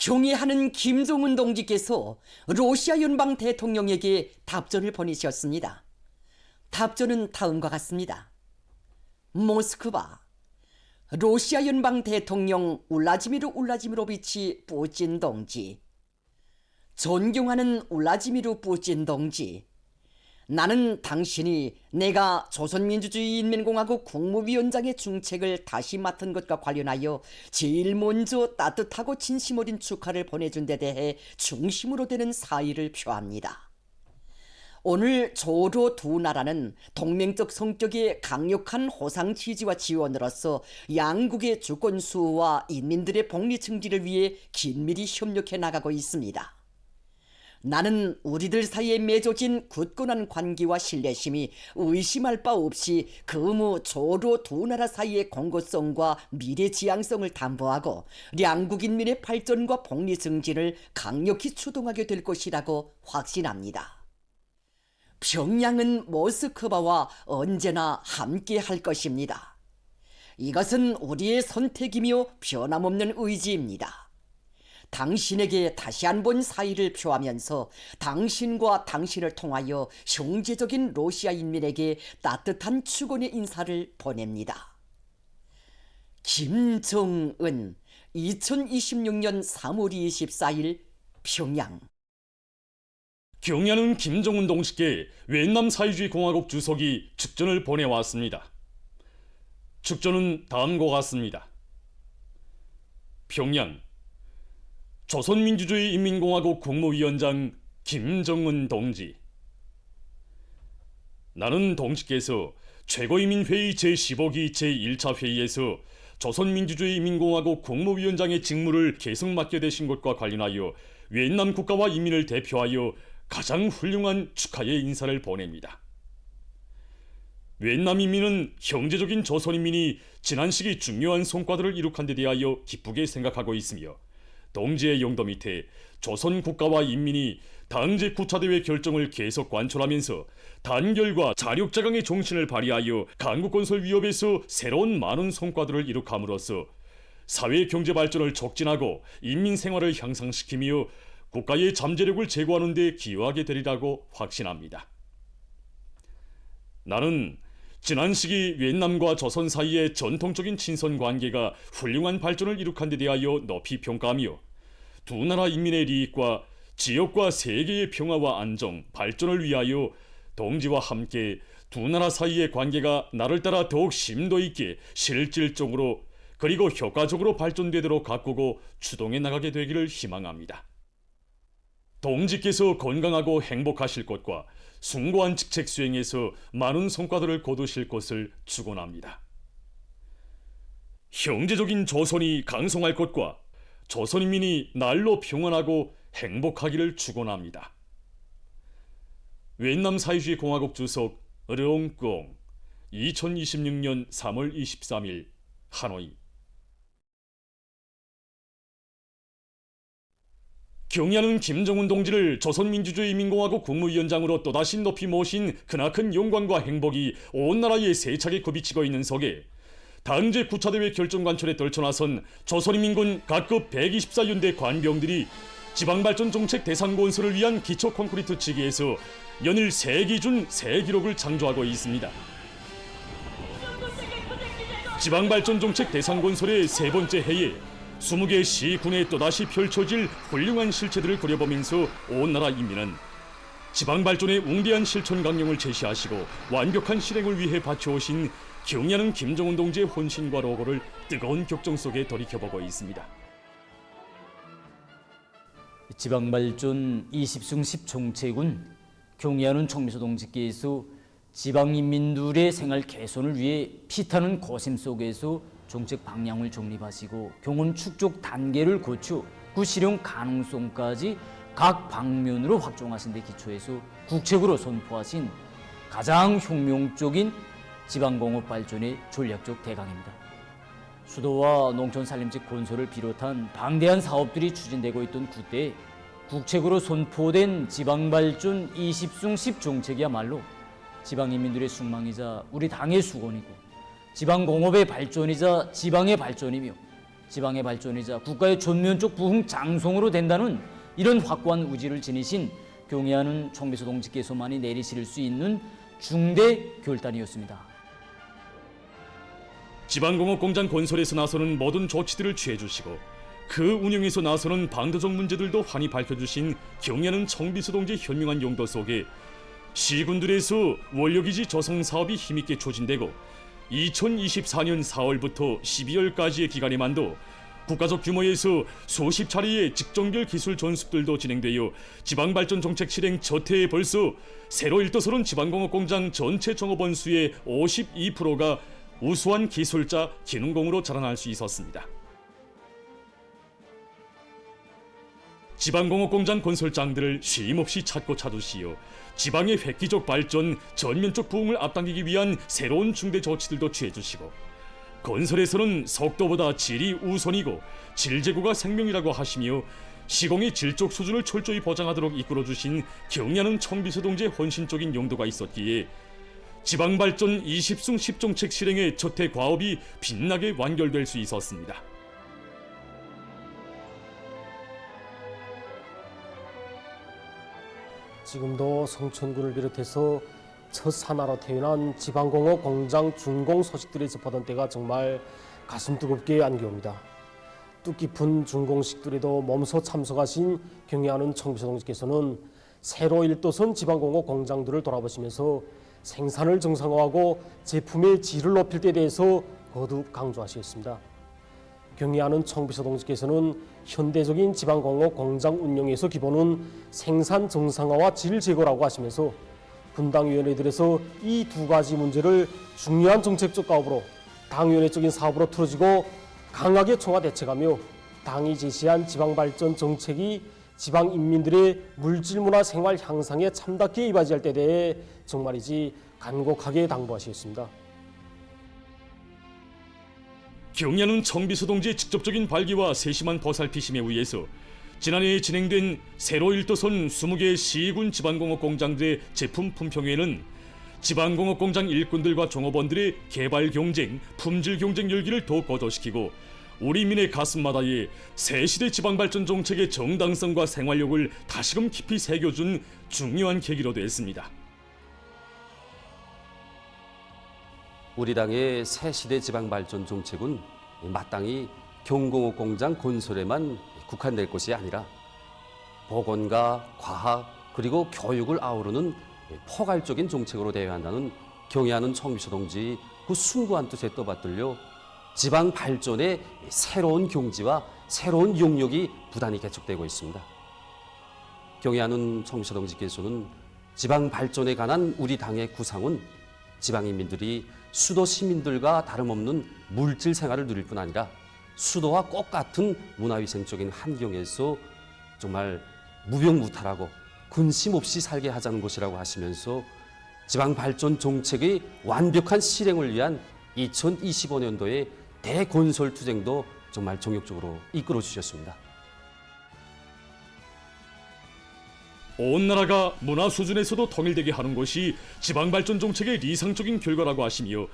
경애하는 김정은 동지께서 러시아 연방 대통령에게 답전을 보내셨습니다. 답전은 다음과 같습니다. 모스크바, 러시아 연방 대통령 울라지미르 울라지미로비치 푸틴 동지. 존경하는 울라지미르 푸틴 동지, 나는 당신이 내가 조선민주주의인민공화국 국무위원장의 중책을 다시 맡은 것과 관련하여 제일 먼저 따뜻하고 진심 어린 축하를 보내준 데 대해 중심으로 되는 사의를 표합니다. 오늘 조로 두 나라는 동맹적 성격의 강력한 호상 지지와 지원으로서 양국의 주권 수호와 인민들의 복리 증진을 위해 긴밀히 협력해 나가고 있습니다. 나는 우리들 사이에 맺어진 굳건한 관계와 신뢰심이 의심할 바 없이 그무 조로 두 나라 사이의 공고성과 미래 지향성을 담보하고 양국 인민의 발전과 복리 증진을 강력히 추동하게 될 것이라고 확신합니다. 평양은 모스크바와 언제나 함께 할 것입니다. 이것은 우리의 선택이며 변함없는 의지입니다. 당신에게 다시 한번 사의를 표하면서 당신과 당신을 통하여 형제적인 러시아 인민에게 따뜻한 축원의 인사를 보냅니다. 김정은, 2026년 3월 24일 평양. 경애하는 김정은 동지께 위et남 사회주의 공화국 주석이 축전을 보내왔습니다. 축전은 다음과 같습니다. 평양, 조선민주주의인민공화국 국무위원장 김정은 동지. 나는 동지께서 최고인민회의 제15기 제1차 회의에서 조선민주주의인민공화국 국무위원장의 직무를 계속 맡게 되신 것과 관련하여 위et남 국가와 인민을 대표하여 가장 훌륭한 축하의 인사를 보냅니다. 위et남 인민은 형제적인 조선인민이 지난 시기 중요한 성과들을 이룩한 데 대하여 기쁘게 생각하고 있으며 동지의 용도 밑에 조선 국가와 인민이 당제 9차 대회 결정을 계속 관철하면서 단결과 자력자강의 정신을 발휘하여 강국 건설 위협에서 새로운 많은 성과들을 이룩함으로써 사회 경제 발전을 촉진하고 인민 생활을 향상시키며 국가의 잠재력을 제고하는 데 기여하게 되리라고 확신합니다. 나는 지난 시기 위et남과 조선 사이의 전통적인 친선 관계가 훌륭한 발전을 이룩한 데 대하여 높이 평가하며 두 나라 인민의利益과 지역과 세계의 평화와 안정, 발전을 위하여 동지와 함께 두 나라 사이의 관계가 날을 따라 더욱 심도 있게 실질적으로 그리고 효과적으로 발전되도록 가꾸고 추동해 나가게 되기를 희망합니다. 동지께서 건강하고 행복하실 것과 숭고한 직책 수행에서 많은 성과들을 거두실 것을 축원합니다. 형제적인 조선이 강성할 것과 조선인민이 날로 평안하고 행복하기를 축원합니다. 위et남 사회주의 공화국 주석 르옹꽁, 2026년 3월 23일 하노이. 경애하는 김정은 동지를 조선민주주의인민공화국 국무위원장으로 또다시 높이 모신 크나큰 영광과 행복이 온 나라에 세차게 굽이치고 있는 속에 당제 9차 대회 결정 관철에 떨쳐나선 조선인민군 각급 124연대 관병들이 지방발전 정책 대상 건설을 위한 기초 콘크리트 치기에서 연일 새 기준 새 기록을 창조하고 있습니다. 지방발전 정책 대상 건설의 세 번째 해에 20개 시군에 또다시 펼쳐질 훌륭한 실체들을 그려보면서 온 나라 인민은 지방발전의 웅대한 실천 강령을 제시하시고 완벽한 실행을 위해 바쳐오신 경애하는 김정은 동지의 혼신과 로고를 뜨거운 격정 속에 돌이켜보고 있습니다. 지방발전 20승 10정책은 경애하는 총미소 동지께서 지방인민들의 생활 개선을 위해 피타는 고심 속에서 정책 방향을 정립하시고 경험 축적 단계를 거쳐 그 실현 가능성까지 각 방면으로 확정하신 데 기초해서 국책으로 선포하신 가장 혁명적인 지방공업 발전의 전략적 대강입니다. 수도와 농촌 산림지 건설을 비롯한 방대한 사업들이 추진되고 있던 그때 국책으로 선포된 지방발전 20승 10정책이야말로 지방인민들의 숙망이자 우리 당의 수건이고 지방공업의 발전이자 지방의 발전이며 지방의 발전이자 국가의 전면적 부흥 장송으로 된다는 이런 확고한 의지를 지니신 경애하는 청비서 동지께서만이 내리실 수 있는 중대 결단이었습니다. 지방공업 공장 건설에서 나서는 모든 조치들을 취해주시고 그 운영에서 나서는 방도적 문제들도 환히 밝혀주신 경애하는 청비서 동지의 현명한 용도 속에 시군들에서 원료기지 조성 사업이 힘있게 추진되고 2024년 4월부터 12월까지의 기간에만도 국가적 규모에서 수십 차례의 직종별 기술 전습들도 진행되어 지방발전 정책 실행 첫 해에 벌써 새로 일도서는 지방공업 공장 전체 종업원 수의 52%가 우수한 기술자, 기능공으로 자라날 수 있었습니다. 지방공업 공장 건설장들을 쉼없이 찾고 찾으시어 지방의 획기적 발전, 전면적 부흥을 앞당기기 위한 새로운 중대 조치들도 취해주시고 건설에서는 속도보다 질이 우선이고 질재고가 생명이라고 하시며 시공의 질적 수준을 철저히 보장하도록 이끌어주신 경애하는 청비서 동지의 헌신적인 용도가 있었기에 지방발전 20승 10정책 실행의 첫해 과업이 빛나게 완결될 수 있었습니다. 지금도 성천군을 비롯해서 첫 산하로 태어난 지방공업 공장 준공 소식들이 접하던 때가 정말 가슴 뜨겁게 안겨옵니다. 뜻깊은 준공식들에도 몸소 참석하신 경애하는 청비서 동지께서는 새로 일도선 지방공업 공장들을 돌아보시면서 생산을 정상화하고 제품의 질을 높일 때에 대해서 거듭 강조하셨습니다. 경애하는 청비서 동지께서는 현대적인 지방공업 공장 운영에서 기본은 생산 정상화와 질 제고라고 하시면서 분당위원회들에서 이 두 가지 문제를 중요한 정책적 가업으로 당위원회적인 사업으로 틀어지고 강하게 총화대책하며 당이 제시한 지방발전 정책이 지방인민들의 물질문화 생활 향상에 참답게 이바지할 때에 대해 정말이지 간곡하게 당부하셨습니다. 경애하는 청비서 동지의 직접적인 발기와 세심한 보살피심에 의해서 지난해 진행된 새로 일도선 20개 시군 지방공업 공장들의 제품 품평회는 지방공업 공장 일꾼들과 종업원들의 개발 경쟁, 품질 경쟁 열기를 더욱 고조시키고 우리 민의 가슴마다에 새시대 지방발전 정책의 정당성과 생활력을 다시금 깊이 새겨준 중요한 계기로 됐습니다. 우리 당의 새시대 지방발전 정책은 마땅히 경공업 공장 건설에만 국한될 것이 아니라 보건과 과학 그리고 교육을 아우르는 포괄적인 정책으로 되어야 한다는 경애하는 청비서 동지 그 숭고한 뜻에 떠받들려 지방 발전의 새로운 경지와 새로운 용역이 부단히 개척되고 있습니다. 경애하는 청비서 동지께서는 지방 발전에 관한 우리 당의 구상은 지방인민들이 수도 시민들과 다름없는 물질 생활을 누릴 뿐 아니라 수도와 똑같은 문화위생적인 환경에서 정말 무병무탈하고 근심 없이 살게 하자는 것이라고 하시면서 지방발전 정책의 완벽한 실행을 위한 2025년도의 대건설 투쟁도 정말 정욕적으로 이끌어 주셨습니다. 온 나라가 문화 수준에서도 통일되게 하는 것이 지방발전 정책의理想적인 결과라고 하시며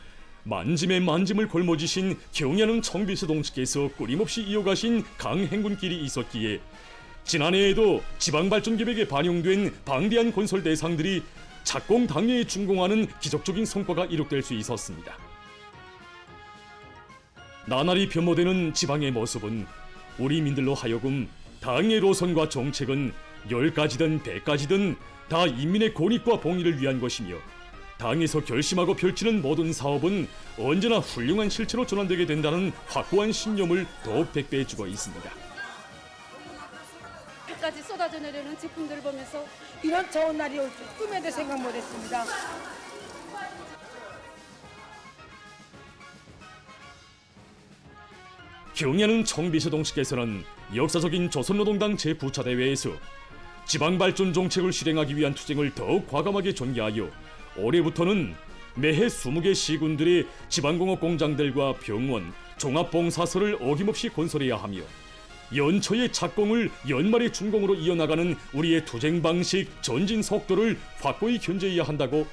만짐의 만짐을 걸머지신 경애하는 청비서 동지께서 끊임없이 이어가신 강행군길이 있었기에 지난해에도 지방발전 계획에 반영된 방대한 건설 대상들이 착공 당해에 준공하는 기적적인 성과가 이룩될 수 있었습니다. 나날이 변모되는 지방의 모습은 우리 민들로 하여금 당의 노선과 정책은 10가지든 100가지든 다 인민의 권익과 봉의를 위한 것이며 당에서 결심하고 펼치는 모든 사업은 언제나 훌륭한 실체로 전환되게 된다는 확고한 신념을 더욱 백배해주고 있습니다. 까지 쏟아져 내려오는 제품들을 보면서 이런 좋은 날이 올 줄 꿈에도 생각 못했습니다. 경애하는 청비서 동지께서는 역사적인 조선노동당 제9차 대회에서 지방발전 정책을 실행하기 위한 투쟁을 더욱 과감하게 전개하여 올해부터는 매해 20개 시군들의 지방공업 공장들과 병원, 종합봉사소를 어김없이 건설해야 하며 연초의 착공을 연말의 준공으로 이어나가는 우리의 투쟁 방식, 전진 속도를 확고히 견제해야 한다고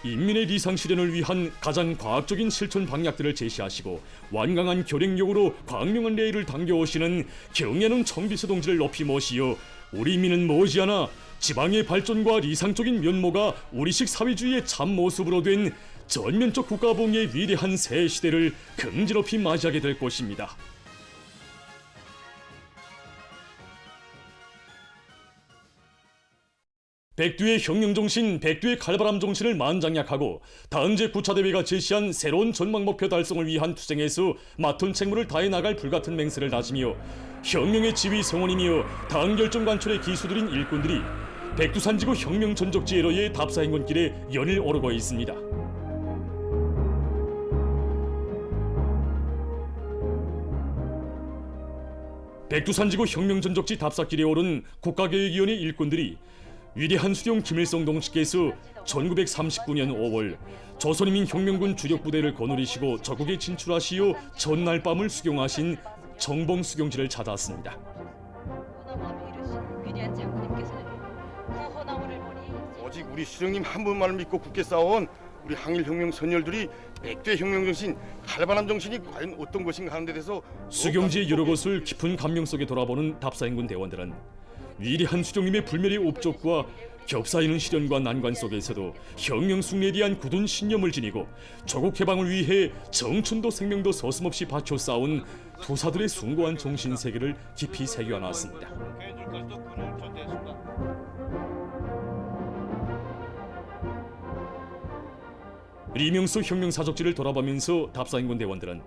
인민의 리상 실현을 위한 가장 과학적인 실천 방향들을 제시하시고 완강한 결행력으로 광명한 레일을 당겨오시는 경애하는 청비서 동지를 높이 모시어 우리 인민은 머지않아 지방의 발전과 리상적인 면모가 우리식 사회주의의 참모습으로 된 전면적 국가봉의 위대한 새 시대를 긍지롭이 맞이하게 될 것입니다. 백두의 혁명정신, 백두의 칼바람 정신을 만장약하고 당제 9차 대회가 제시한 새로운 전망 목표 달성을 위한 투쟁에서 맡은 책무를 다해 나갈 불같은 맹세를 다지며 혁명의 지휘 성원이며 당 결정 관철의 기수들인 일꾼들이 백두산지구 혁명 전적지 에러의 답사행군길에 연일 오르고 있습니다. 백두산지구 혁명 전적지 답사길에 오른 국가계획위원회 일꾼들이 위대한 수령 김일성 동지께서 1939년 5월 조선인민 혁명군 주력 부대를 거느리시고 저국에 진출하시어 전날 밤을 수경하신 정봉 수경지를 찾았습니다. 오직 우리 수령님 한 분만을 믿고 굳게 싸운 우리 항일혁명 선열들이 백두의 혁명정신, 칼바람 정신이 과연 어떤 것인가 하는 데 대해서 수경지의 여러 것을 깊은 감명 속에 돌아보는 답사행군 대원들은 위대한 수령님의 불멸의 업적과 겹사이는 시련과 난관 속에서도 혁명 승리에 대한 굳은 신념을 지니고 조국 해방을 위해 정춘도 생명도 서슴없이 바쳐 싸운 투사들의 숭고한 정신 세계를 깊이 새겨놨습니다. 리명수 혁명사적지를 돌아보면서 답사행군 대원들은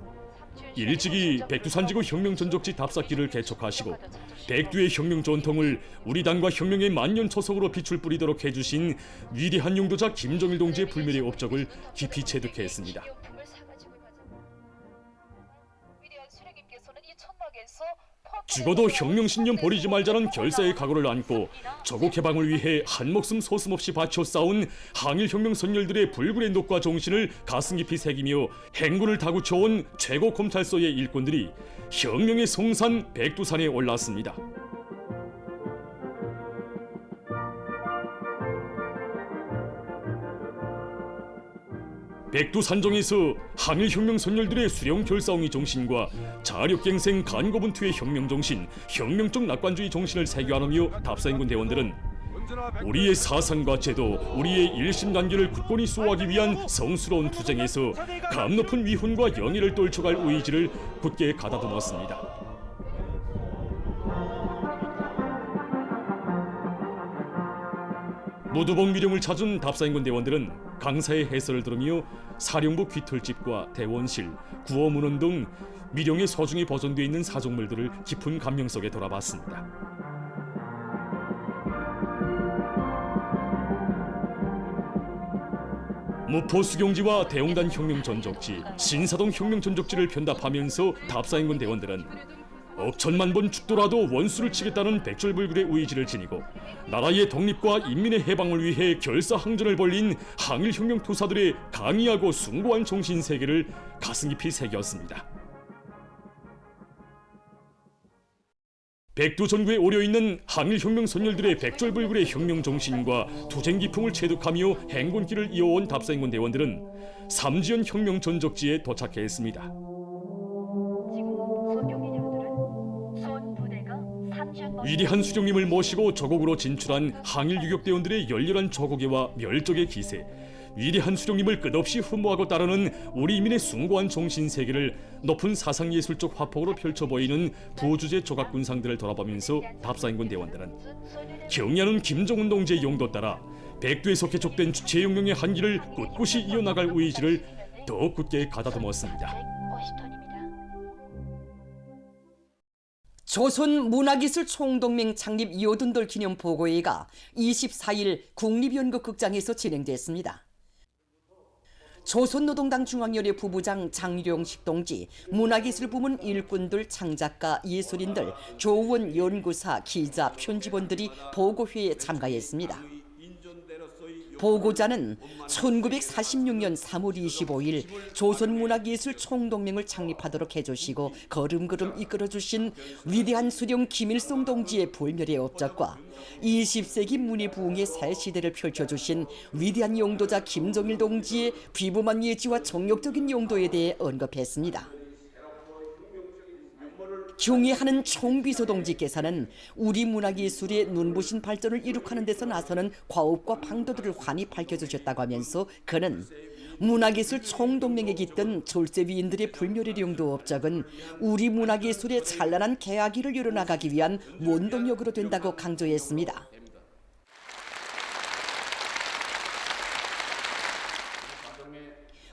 일찍이 백두산지구 혁명 전적지 답사길을 개척하시고 백두의 혁명 전통을 우리 당과 혁명의 만년초석으로 빛을 뿌리도록 해주신 위대한 용도자 김정일 동지의 불멸의 업적을 깊이 체득했습니다. 죽어도 혁명신념 버리지 말자는 결사의 각오를 안고 조국 해방을 위해 한목숨 소슴없이 바쳐 싸운 항일혁명 선열들의 불굴의 녹과 정신을 가슴 깊이 새기며 행군을 다구쳐온 최고 검찰서의 일꾼들이 혁명의 성산 백두산에 올랐습니다. 백두산정에서 항일혁명 선열들의 수령 결사옹의 정신과 자력갱생 간고분투의 혁명정신, 혁명적 낙관주의 정신을 새겨안으며 답사행군 대원들은 우리의 사상과 제도, 우리의 일심단계를 굳건히 수호하기 위한 성스러운 투쟁에서 감 높은 위훈과 영예를 떨쳐갈 의지를 굳게 가다듬었습니다. 무두봉 미령을 찾은 답사행군 대원들은 강사의 해설을 들으며 사령부 귀털집과 대원실, 구어문헌 등 미령에 서중히 보존되어 있는 사종물들을 깊은 감명 속에 돌아봤습니다. 무포 수경지와 대웅단 혁명 전적지, 신사동 혁명 전적지를 편답하면서 답사행군 대원들은 억천만 번 죽더라도 원수를 치겠다는 백절불굴의 의지를 지니고 나라의 독립과 인민의 해방을 위해 결사항전을 벌인 항일혁명 투사들의 강의하고 숭고한 정신세계를 가슴 깊이 새겼습니다. 백두 전구에 오려있는 항일혁명 선열들의 백절불굴의 혁명정신과 투쟁기풍을 체득하며 행군길을 이어온 답사행군 대원들은 삼지연 혁명 전적지에 도착했습니다. 위대한 수령님을 모시고 조국으로 진출한 항일 유격대원들의 열렬한 조국애와 멸족의 기세, 위대한 수령님을 끝없이 흠모하고 따르는 우리 인민의 숭고한 정신세계를 높은 사상예술적 화폭으로 펼쳐 보이는 부주제 조각군상들을 돌아보면서 답사행군 대원들은 경애하는 김정은 동지의 용도 따라 백두에서 개척된 주체혁명의 한기를 꿋꿋이 이어나갈 의지를 더욱 굳게 가다듬었습니다. 조선문화기술 총동맹 창립 요든돌 기념 보고회가 24일 국립연극극장에서 진행됐습니다. 조선노동당 중앙연회 부부장 장룡식 동지, 문화기술부문 일꾼들, 창작가, 예술인들, 교원, 연구사, 기자, 편집원들이 보고회에 참가했습니다. 보고자는 1946년 3월 25일 조선문학예술 총동맹을 창립하도록 해주시고 걸음걸음 이끌어주신 위대한 수령 김일성 동지의 불멸의 업적과 20세기 문예부흥의 새 시대를 펼쳐주신 위대한 용도자 김정일 동지의 비범한 예지와 정력적인 용도에 대해 언급했습니다. 경애하는 총비서 동지께서는 우리 문학예술의 눈부신 발전을 이룩하는 데서 나서는 과업과 방도들을 환히 밝혀주셨다고 하면서 그는 문학예술 총동맹에 깃든 졸세위인들의 불멸의 용도 업적은 우리 문학예술의 찬란한 개화기를 이뤄나가기 위한 원동력으로 된다고 강조했습니다.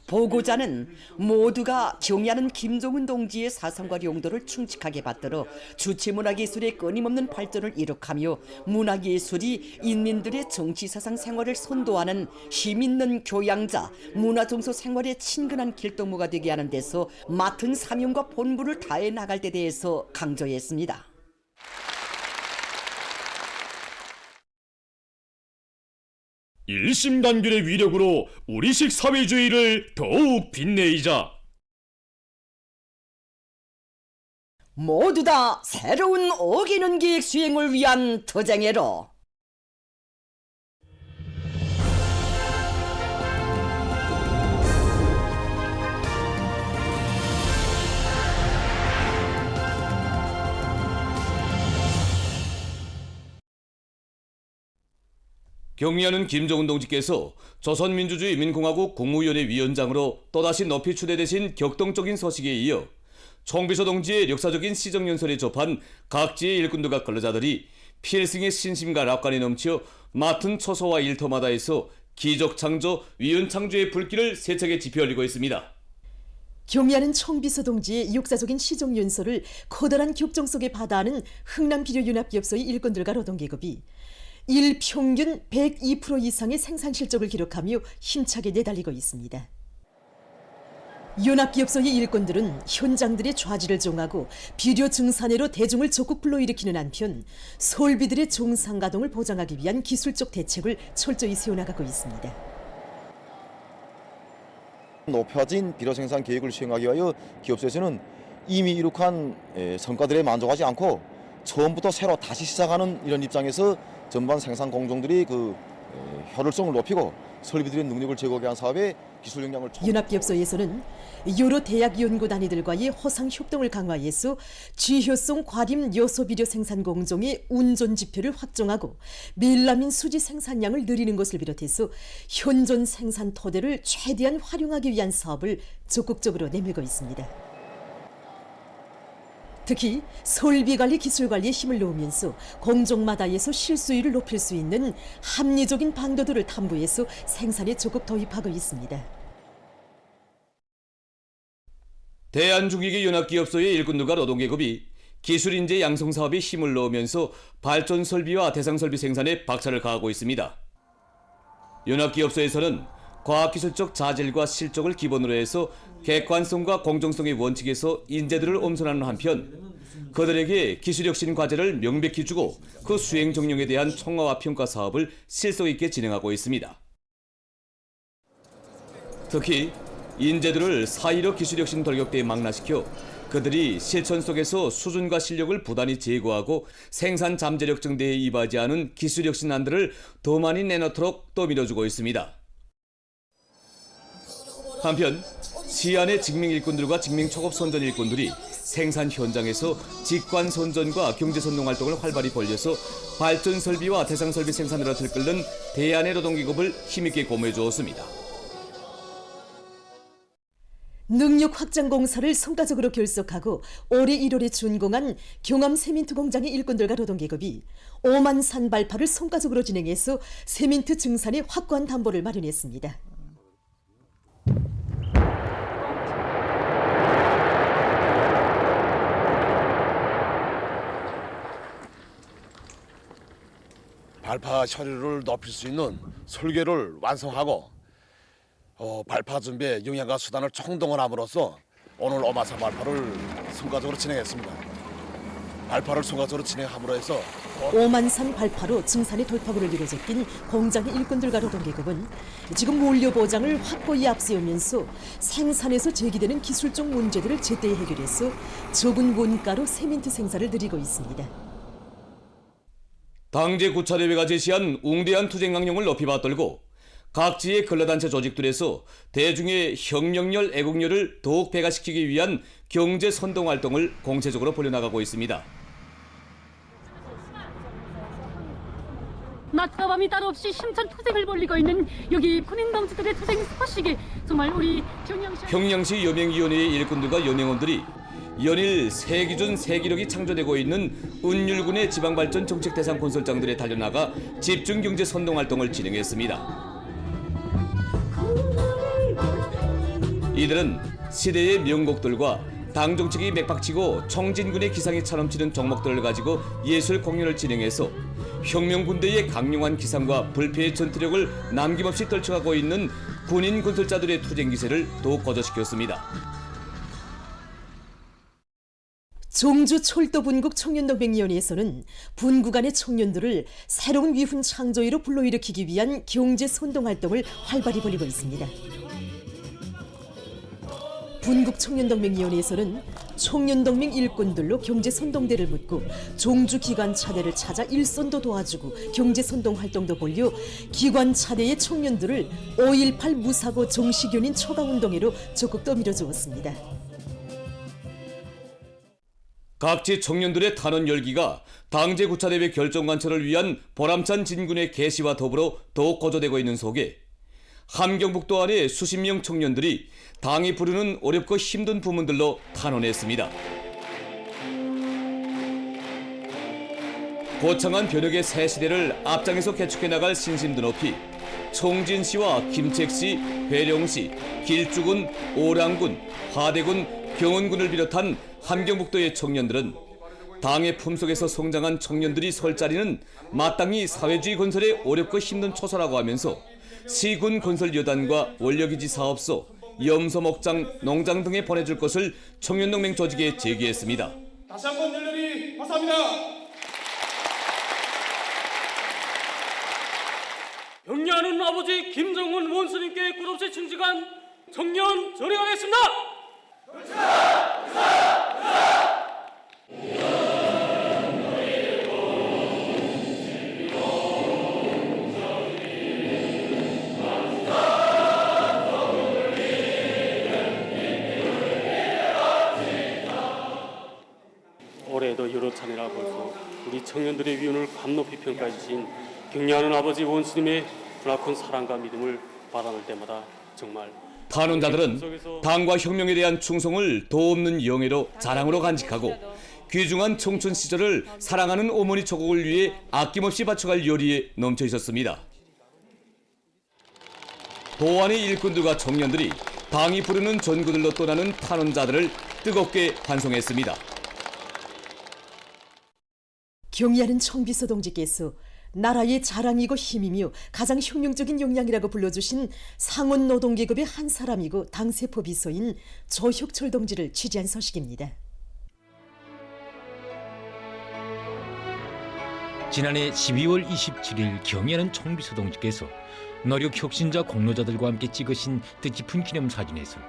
보고자는 모두가 경애하는 김정은 동지의 사상과 용도를 충직하게 받들어 주체문학예술의 끊임없는 발전을 이룩하며 문학예술이 인민들의 정치사상 생활을 선도하는 힘있는 교양자, 문화정서 생활의 친근한 길동무가 되게 하는 데서 맡은 사명과 본분을 다해 나갈 데 대해서 강조했습니다. 일심단결의 위력으로 우리식 사회주의를 더욱 빛내이자. 모두 다 새로운 어기는 계획 수행을 위한 투쟁해로. 경의하는 김정은 동지께서 조선민주주의인민공화국 국무위원회 위원장으로 또다시 높이 추대되신 격동적인 소식에 이어 총비서 동지의 역사적인 시정연설에 접한 각지의 일꾼들과 근로자들이 필승의 신심과 낙관이 넘쳐 맡은 처소와 일터마다에서 기적창조, 위헌창조의 불길을 세차게 지펴올리고 있습니다. 경의하는 총비서 동지의 역사적인 시정연설을 커다란 격정 속에 받아하는 흥남비료연합기업소의 일꾼들과 노동계급이 일 평균 102% 이상의 생산 실적을 기록하며 힘차게 내달리고 있습니다. 연합기업소의 일꾼들은 현장들의 좌지를 종하고 비료 증산회로 대중을 적극 불러일으키는 한편 설비들의 정상 가동을 보장하기 위한 기술적 대책을 철저히 세워나가고 있습니다. 높아진 비료 생산 계획을 수행하기 위하여 기업소에서는 이미 이룩한 성과들에 만족하지 않고 처음부터 새로 다시 시작하는 이런 입장에서 전반 생산 공정들이 효율성을 높이고 설비들의 능력을 제고하기 위한 사업에 기술 역량을 연합기업소에서는 여러 대학 연구단위들과의 허상 협동을 강화해서 지효성 과림 요소비료 생산 공정의 운전 지표를 확정하고 멜라민 수지 생산량을 늘리는 것을 비롯해서 현존 생산 토대를 최대한 활용하기 위한 사업을 적극적으로 내밀고 있습니다. 특히 설비관리 기술관리에 힘을 놓으면서 공정마다에서 실수율을 높일 수 있는 합리적인 방도들을 탐구해서 생산에 적극 도입하고 있습니다. 대한중기계 연합기업소의 일꾼들과 노동계급이 기술인재 양성 사업에 힘을 넣으면서 발전 설비와 대상 설비 생산에 박차를 가하고 있습니다. 연합기업소에서는 과학기술적 자질과 실적을 기본으로 해서 객관성과 공정성의 원칙에서 인재들을 엄선하는 한편 그들에게 기술혁신 과제를 명백히 주고 그 수행 정령에 대한 총화와 평가 사업을 실속 있게 진행하고 있습니다. 특히 인재들을 4.15 기술혁신 돌격대에 망라시켜 그들이 실천 속에서 수준과 실력을 부단히 제고하고 생산 잠재력 증대에 이바지 않은 기술혁신안들을 더 많이 내놓도록 또 밀어주고 있습니다. 한편 시안의 직맹일꾼들과 직맹초급선전 일꾼들이 생산 현장에서 직관선전과 경제선농활동을 활발히 벌려서 발전설비와 대상설비 생산으로 들끓는 대안의 노동기급을 힘있게 고무해 주었습니다. 능력 확장 공사를 성과적으로 결석하고 올해 1월에 준공한 경암 세민트 공장의 일꾼들과 노동계급이 오만산 발파를 성과적으로 진행해서 세민트 증산의 확고한 담보를 마련했습니다. 발파 효율을 높일 수 있는 설계를 완성하고 발파 준비에 영양과 수단을 총동원함으로써 오늘 오마산 발파를 성과적으로 진행했습니다. 발파를 소가적으로 진행함으로 해서 오만산 발파로 증산의 돌파구를 이루어졌긴 공장의 일꾼들과 노동계급은 지금 원료 보장을 확고히 앞세우면서 생산에서 제기되는 기술적 문제들을 제때 해결해서 적은 원가로 세멘트 생산을 늘리고 있습니다. 당제 구차대회가 제시한 웅대한 투쟁 강령을 높이 받들고 각지의 근로단체 조직들에서 대중의 혁명열, 애국열을 더욱 배가시키기 위한 경제 선동 활동을 공체적으로 벌여나가고 있습니다. 낮과 밤이 따로 없이 힘찬 투쟁을 벌이고 있는 여기 군인 동지들의 투쟁 소식이 정말 우리 평양시 여명위원회의 일꾼들과 연행원들이 연일 세기준 세기력이 창조되고 있는 운율군의 지방발전 정책 대상 건설장들에 달려나가 집중경제 선동 활동을 진행했습니다. 이들은 시대의 명곡들과 당 정책이 맥박치고 청진군의 기상이 차넘치는 종목들을 가지고 예술 공연을 진행해서 혁명군대의 강력한 기상과 불패의 전투력을 남김없이 떨쳐가고 있는 군인 건설자들의 투쟁 기세를 더욱 거저시켰습니다. 종주 철도분국 청년동맹위원회에서는 분국 안의 청년들을 새로운 위훈 창조위로 불러일으키기 위한 경제 선동활동을 활발히 벌이고 있습니다. 분국 청년동맹위원회에서는 청년동맹 일꾼들로 경제선동대를 묻고 종주기관차대를 찾아 일선도 도와주고 경제선동활동도 벌려 기관차대의 청년들을 5.18 무사고 정식연인 초강운동회로 적극 떠밀어 주었습니다. 각지 청년들의 탄원 열기가 당제 구차대회 결정관철을 위한 보람찬 진군의 개시와 더불어 더욱 거저되고 있는 속에 함경북도 안의 수십 명 청년들이 당이 부르는 어렵고 힘든 부문들로 탄원했습니다. 고창한 변혁의 새 시대를 앞장에서 개축해 나갈 신심도 높이 총진시와 김책시, 회령시, 길주군, 오량군, 하대군, 경원군을 비롯한 함경북도의 청년들은 당의 품속에서 성장한 청년들이 설 자리는 마땅히 사회주의 건설의 어렵고 힘든 초소라고 하면서 시군 건설 여단과 원료기지 사업소, 염소 목장, 농장 등에 보내줄 것을 청년동맹 조직에 제기했습니다. 다시 한번 열렬히 감사합니다. 경례하는 아버지 김정은 원수님께 끝없이 충직한 청년 절행하겠습니다. 올해도 여러 차례나 벌써 우리 청년들의 위운을 감높이 평가해 주신 경례하는 아버지 원수님의 크나큰 사랑과 믿음을 받아낼 때마다 정말 탄원자들은 당과 혁명에 대한 충성을 도없는 영예로 자랑으로 간직하고 귀중한 청춘 시절을 사랑하는 어머니 조국을 위해 아낌없이 바쳐갈 열의에 넘쳐 있었습니다. 도안의 일꾼들과 청년들이 당이 부르는 전구들로 떠나는 탄원자들을 뜨겁게 환송했습니다. 경의하는 청비서 동지께서 나라의 자랑이고 힘이며 가장 혁명적인 역량이라고 불러주신 상원 노동계급의 한 사람이고 당세포 비서인 조혁철 동지를 취재한 소식입니다. 지난해 12월 27일 경의하는 청비서 동지께서 노력 혁신자 공로자들과 함께 찍으신 뜻깊은 기념사진에서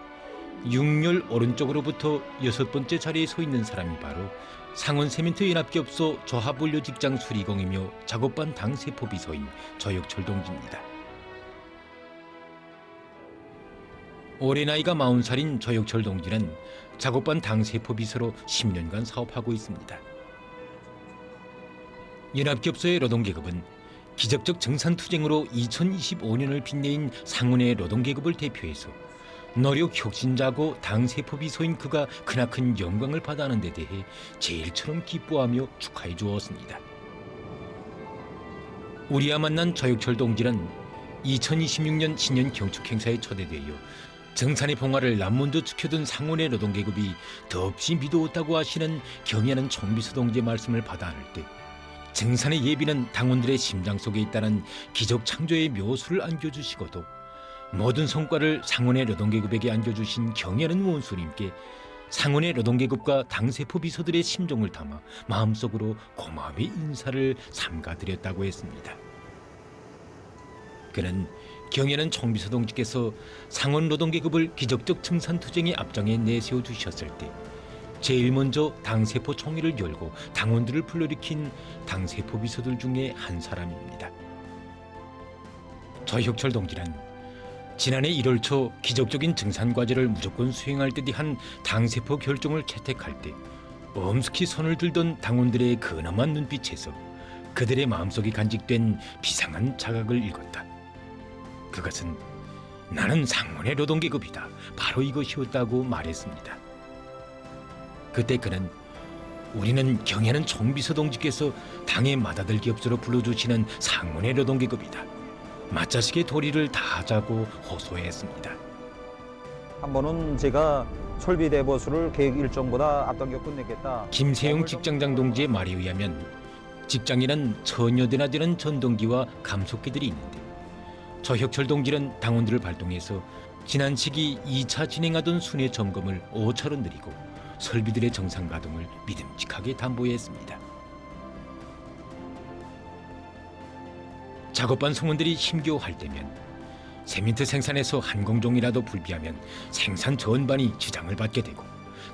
6열 오른쪽으로부터 6번째 자리에 서 있는 사람이 바로 상원세멘트 연합기업소 조합원료 직장 수리공이며 작업반 당세포 비서인 조혁철 동지입니다. 올해 나이가 40살인 조혁철 동지는 작업반 당세포 비서로 10년간 사업하고 있습니다. 연합기업소의 노동계급은 기적적 정산투쟁으로 2025년을 빛내인 상원의 노동계급을 대표해서 노력 혁신자고 당세포 비서인 그가 크나큰 영광을 받아하는 데 대해 제일처럼 기뻐하며 축하해 주었습니다. 우리와 만난 조혁철 동지는 2026년 신년 경축행사에 초대되어 정산의 봉화를 남문도 지켜둔 상원의 노동계급이 더없이 믿어왔다고 하시는 경의하는 총비서 동지의 말씀을 받아안을 때 정산의 예비는 당원들의 심장 속에 있다는 기적 창조의 묘수를 안겨주시고도 모든 성과를 상원의 노동계급에게 안겨주신 경의하는 원수님께 상원의 노동계급과 당세포 비서들의 심정을 담아 마음속으로 고마움의 인사를 삼가드렸다고 했습니다. 그는 경연한 총비서 동지께서 상원 노동계급을 기적적 증산투쟁의 앞장에 내세워 주셨을 때 제일 먼저 당세포 총회를 열고 당원들을 불러일으킨 당세포 비서들 중에 한 사람입니다. 조혁철 동지는 지난해 1월 초 기적적인 증산과제를 무조건 수행할 때 대한 당세포 결정을 채택할 때 엄숙히 손을 들던 당원들의 근엄한 눈빛에서 그들의 마음속에 간직된 비상한 자각을 읽었다. 그것은 나는 상원의 노동계급이다. 바로 이것이었다고 말했습니다. 그때 그는 우리는 경애하는 총비서 동지께서 당의 맏아들 기업소로 불러주시는 상원의 노동계급이다. 맞자식의 도리를 다하자고 호소했습니다. 한 번은 제가 솔비대보수를 계획 일정보다 앞당겨 끝내겠다. 김세용 직장장 동지의 말에 의하면 직장인은 천여대나 되는 전동기와 감속기들이 있는데 조혁철 동지는 당원들을 발동해서 지난 시기 2차 진행하던 순회 점검을 5차로 늘리고 설비들의 정상 가동을 믿음직하게 담보했습니다. 작업반 성원들이 힘겨워할 때면 세민트 생산에서 한 공종이라도 불비하면 생산 전반이 지장을 받게 되고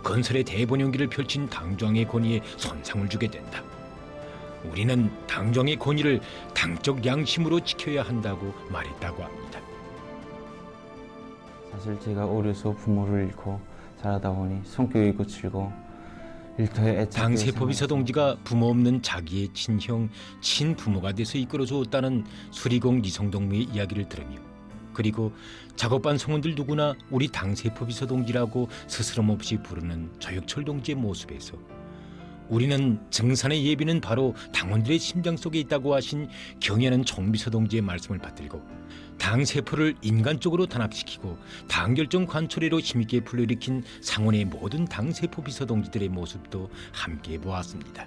건설의 대본용기를 펼친 당정의 권위에 손상을 주게 된다. 우리는 당정의 권위를 당적 양심으로 지켜야 한다고 말했다고 합니다. 사실 제가 어려서 부모를 잃고 자라다 보니 성격이 거칠고 일터에 애착. 당세포 비서 동지가 부모 없는 자기의 친형, 친부모가 돼서 이끌어주었다는 수리공 리성동무의 이야기를 들으며 그리고 작업반 성원들 누구나 우리 당세포 비서 동지라고 스스럼 없이 부르는 조혁철 동지의 모습에서 우리는 증산의 예비는 바로 당원들의 심장 속에 있다고 하신 경애하는 총비서 동지의 말씀을 받들고 당세포를 인간적으로 단합시키고 당결정 관철회로 힘있게 불러일으킨 상원의 모든 당세포 비서 동지들의 모습도 함께 보았습니다.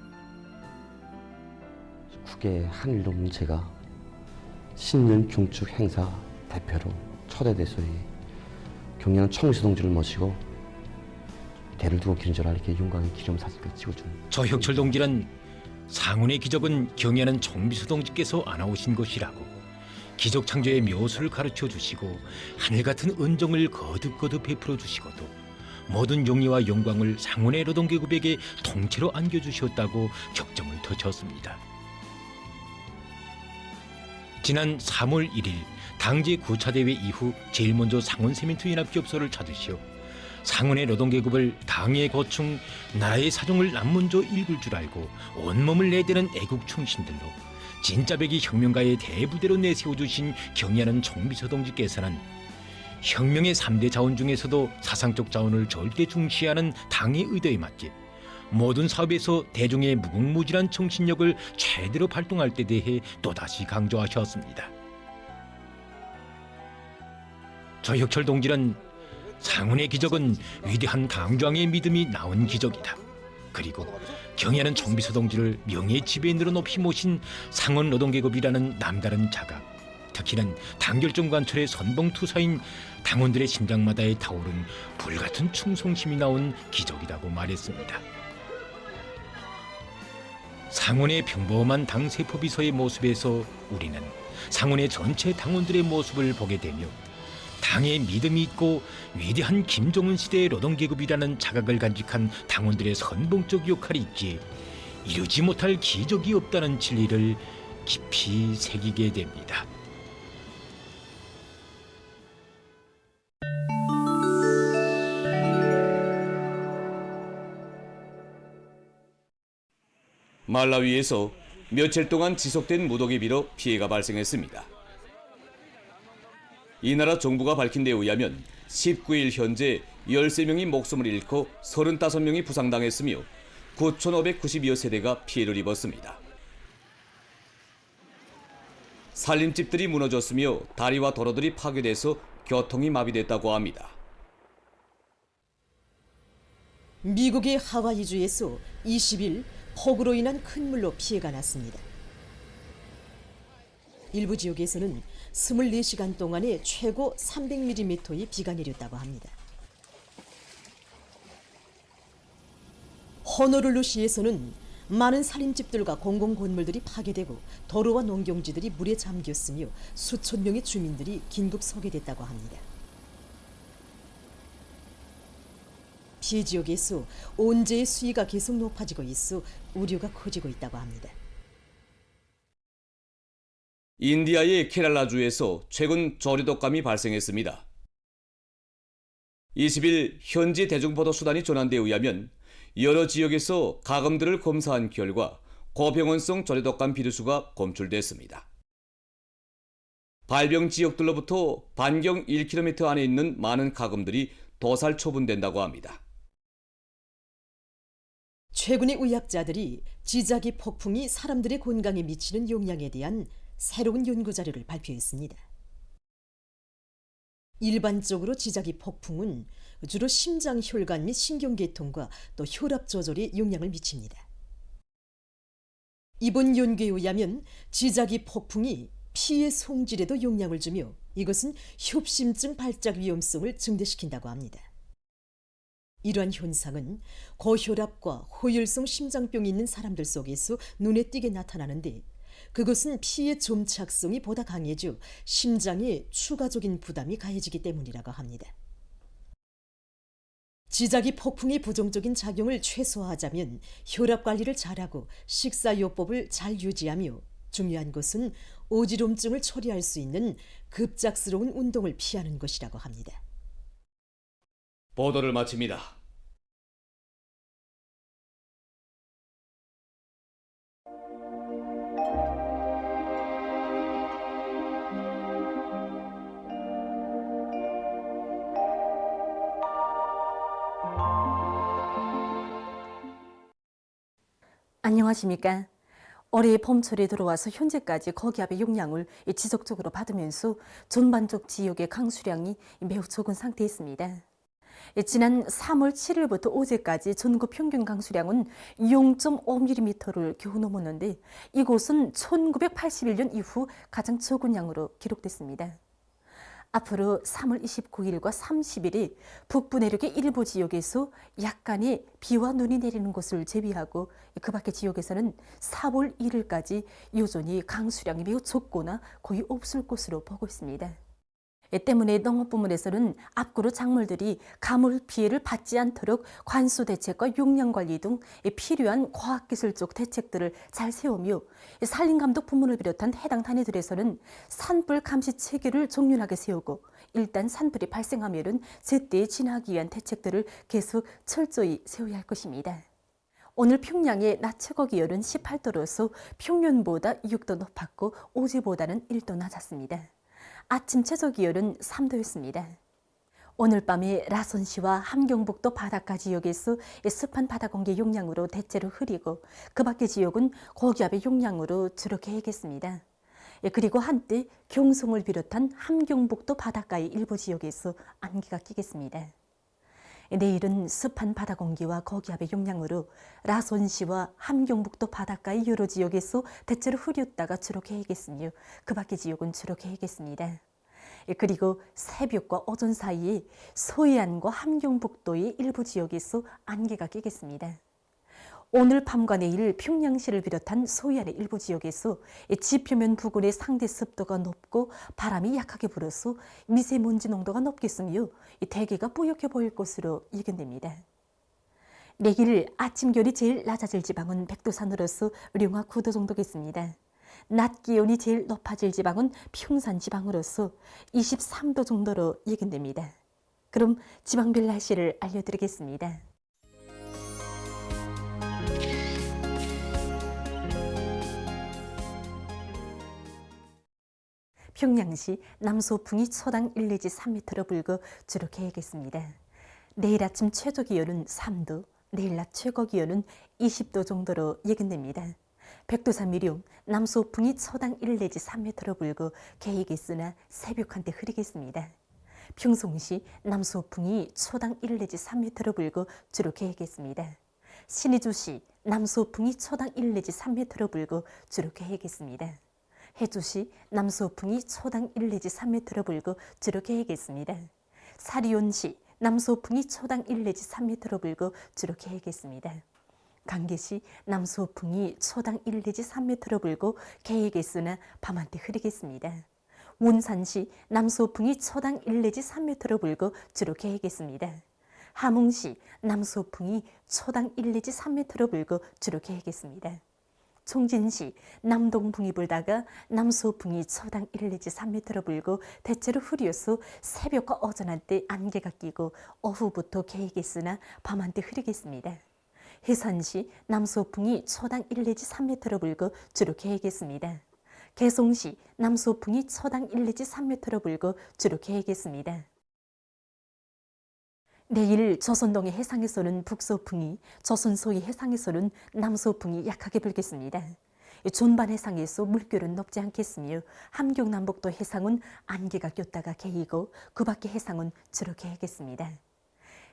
국의 한일동 제가 신년 중축 행사 대표로 초대돼서 경애하는 총비서 동지를 모시고 대를 두고 기른절할 이렇게 용광의 기념사진을 찍어주는 조혁철 동지는 상원의 기적은 경애하는 총비서 동지께서 안아오신 것이라고 기적 창조의 묘수를 가르쳐 주시고 하늘 같은 은정을 거듭거듭 베풀어 주시고도 모든 용의와 영광을 상원의 노동계급에게 통째로 안겨주셨다고 격정을 터쳤습니다. 지난 3월 1일 당제 9차 대회 이후 제일 먼저 상원 세민트 연합기업소를 찾으시어 상원의 노동계급을 당의 고충, 나라의 사정을 남먼저 읽을 줄 알고 온몸을 내대는 애국 충신들로 진짜배기 혁명가의 대부대로 내세워주신 경애하는 총비서 동지께서는 혁명의 3대 자원 중에서도 사상적 자원을 절대 중시하는 당의 의도에 맞게 모든 사업에서 대중의 무궁무진한 정신력을 최대로 발동할 때 대해 또다시 강조하셨습니다. 조혁철 동지는 상원의 기적은 위대한 당좌의 믿음이 나온 기적이다. 그리고 경애하는 총비서 동지를 명예의 지배인으로 높이 모신 상원 노동계급이라는 남다른 자각, 특히는 당결정 관철의 선봉투사인 당원들의 심장마다에 타오른 불같은 충성심이 나온 기적이라고 말했습니다. 상원의 평범한 당세포 비서의 모습에서 우리는 상원의 전체 당원들의 모습을 보게 되며 당의 믿음이 있고 위대한 김정은 시대의 노동계급이라는 자각을 간직한 당원들의 선봉적 역할이 있기에 이루지 못할 기적이 없다는 진리를 깊이 새기게 됩니다. 말라위에서 며칠 동안 지속된 무더기 비로 피해가 발생했습니다. 이 나라 정부가 밝힌 데 의하면 19일 현재 13명이 목숨을 잃고 35명이 부상당했으며 9,592여 세대가 피해를 입었습니다. 살림집들이 무너졌으며 다리와 도로들이 파괴돼서 교통이 마비됐다고 합니다. 미국의 하와이주에서 20일 폭우로 인한 큰 물로 피해가 났습니다. 일부 지역에서는 24시간 동안에 최고 300mm의 비가 내렸다고 합니다. 호노룰루시에서는 많은 살림집들과 공공건물들이 파괴되고 도로와 농경지들이 물에 잠겼으며 수천 명의 주민들이 긴급 소개됐다고 합니다. 피해 지역에서 온재의 수위가 계속 높아지고 있어 우려가 커지고 있다고 합니다. 인디아의 케랄라주에서 최근 저류독감이 발생했습니다. 20일 현지 대중보도 수단이 전한 데 의하면 여러 지역에서 가금들을 검사한 결과 고병원성 저류독감 비루수가 검출됐습니다. 발병 지역들로부터 반경 1km 안에 있는 많은 가금들이 도살 처분된다고 합니다. 최근의 의학자들이 지자기 폭풍이 사람들의 건강에 미치는 영향에 대한 새로운 연구 자료를 발표했습니다. 일반적으로 지자기 폭풍은 주로 심장 혈관 및 신경계통과 또 혈압 조절에 영향을 미칩니다. 이번 연구에 의하면 지자기 폭풍이 피의 성질에도 영향을 주며 이것은 협심증 발작 위험성을 증대시킨다고 합니다. 이러한 현상은 고혈압과 호혈성 심장병이 있는 사람들 속에서 눈에 띄게 나타나는데 그것은 피의 점착성이 보다 강해져 심장에 추가적인 부담이 가해지기 때문이라고 합니다. 지자기 폭풍의 부정적인 작용을 최소화하자면 혈압 관리를 잘하고 식사요법을 잘 유지하며 중요한 것은 어지럼증을 처리할 수 있는 급작스러운 운동을 피하는 것이라고 합니다. 보도를 마칩니다. 안녕하십니까. 올해 봄철이 들어와서 현재까지 거기압의 영향을 지속적으로 받으면서 전반적 지역의 강수량이 매우 적은 상태였습니다. 지난 3월 7일부터 어제까지 전국 평균 강수량은 0.5mm를 겨우 넘었는데 이곳은 1981년 이후 가장 적은 양으로 기록됐습니다. 앞으로 3월 29일과 30일이 북부 내륙의 일부 지역에서 약간의 비와 눈이 내리는 곳을 제외하고 그 밖의 지역에서는 4월 1일까지 여전히 강수량이 매우 적거나 거의 없을 것으로 보고 있습니다. 때문에 농업 부문에서는 앞으로 작물들이 가물 피해를 받지 않도록 관수 대책과 용량 관리 등 필요한 과학기술적 대책들을 잘 세우며 산림감독 부문을 비롯한 해당 단위들에서는 산불 감시 체계를 정연하게 세우고 일단 산불이 발생하면은 제때 진화하기 위한 대책들을 계속 철저히 세워야 할 것입니다. 오늘 평양의 낮 최고 기온은 18도로서 평년보다 6도 높았고 어제보다는 1도 낮았습니다. 아침 최저 기온은 3도였습니다. 오늘 밤에 라선시와 함경북도 바닷가 지역에서 습한 바다 공기 용량으로 대체로 흐리고 그 밖의 지역은 고기압의 용량으로 주로 개겠습니다. 그리고 한때 경송을 비롯한 함경북도 바닷가의 일부 지역에서 안개가 끼겠습니다. 내일은 습한 바다 공기와 고기압의 영향으로 라선시와 함경북도 바닷가의 여러 지역에서 대체로 흐렸다가 주로 개겠으며 그 밖의 지역은 주로 개겠습니다. 그리고 새벽과 오전 사이에 서해안과 함경북도의 일부 지역에서 안개가 끼겠습니다. 오늘 밤과 내일 평양시를 비롯한 서해안의 일부 지역에서 지표면 부근의 상대 습도가 높고 바람이 약하게 불어서 미세먼지 농도가 높겠으며 대기가 뿌옇게 보일 것으로 예견됩니다. 내일 아침 기온이 제일 낮아질 지방은 백두산으로서 영하 9도 정도겠습니다. 낮 기온이 제일 높아질 지방은 평산 지방으로서 23도 정도로 예견됩니다. 그럼 지방별 날씨를 알려드리겠습니다. 평양시 남소풍이 초당 1 내지 3m로 불고 주로 개겠습니다. 내일 아침 최저 기온은 3도, 내일 낮 최고 기온은 20도 정도로 예견됩니다. 백두산 미룡 남소풍이 초당 1 내지 3m로 불고 개이겠으나 새벽 한때 흐리겠습니다. 평송시 남소풍이 초당 1 내지 3m로 불고 주로 개겠습니다. 신의주시 남소풍이 초당 1 내지 3m로 불고 주로 개겠습니다. 해주시 남소풍이 초당 1 내지 3m로 불고 주로 개겠습니다. 사리온시 남소풍이 초당 1 내지 3m로 불고 주로 개겠습니다. 강계시 남서풍이 초당 1 내지 3m로 불고 계획에서나 밤한테 흐리겠습니다. 원산시 남서풍이 초당 1 내지 3m로 불고 주로 계획했습니다. 함흥시 남서풍이 초당 1 내지 3m로 불고 주로 계획했습니다. 총진시 남동풍이 불다가 남서풍이 초당 1 내지 3m로 불고 대체로 흐려서 새벽과 어전한 때 안개가 끼고 오후부터 계획했으나 밤한테 흐리겠습니다. 해산시 남서풍이 초당 1 내지 3m로 불고 주로 계획했습니다. 개송시 남서풍이 초당 1 내지 3m로 불고 주로 계획했습니다. 내일 조선동해 해상에서는 북서풍이, 조선소의 해상에서는 남서풍이 약하게 불겠습니다. 존반 해상에서 물결은 높지 않겠으며 함경남북도 해상은 안개가 꼈다가 개이고 그 밖의 해상은 주로 개겠습니다.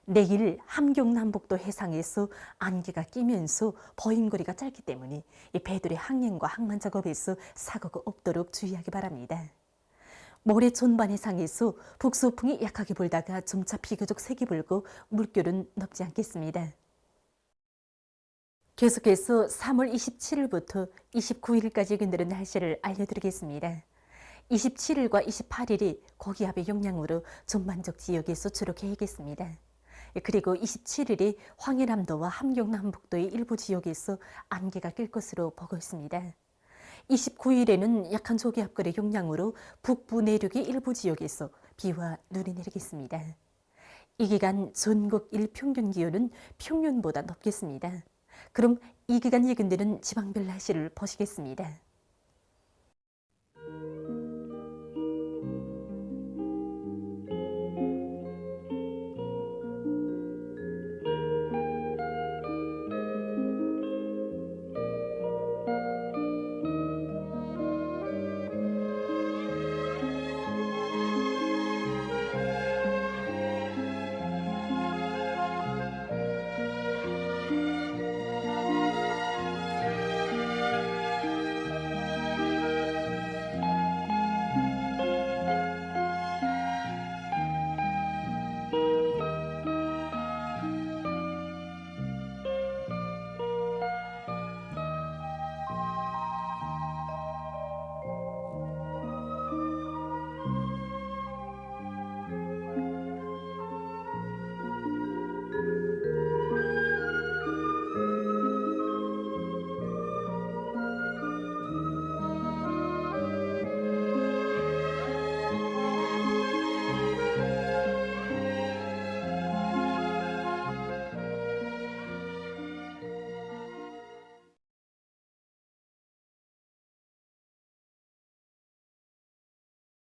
내일 함경남북도 해상에서 안개가 끼면서 보임거리가 짧기 때문에 배들의 항행과 항만 작업에서 사고가 없도록 주의하기 바랍니다. 모레 존반 해상에서 북서풍이 약하게 불다가 점차 비교적 세게 불고 물결은 높지 않겠습니다. 계속해서 3월 27일부터 29일까지 그늘은 날씨를 알려드리겠습니다. 27일과 28일이 고기압의 영향으로 전반적 지역에서 주로 개겠습니다. 그리고 27일이 황해남도와 함경남북도의 일부 지역에서 안개가 낄 것으로 보고 있습니다. 29일에는 약한 조기압골의 영향으로 북부 내륙의 일부 지역에서 비와 눈이 내리겠습니다. 이 기간 전국 일평균 기온은 평년보다 높겠습니다. 그럼 이 기간 예근되는 지방별 날씨를 보시겠습니다.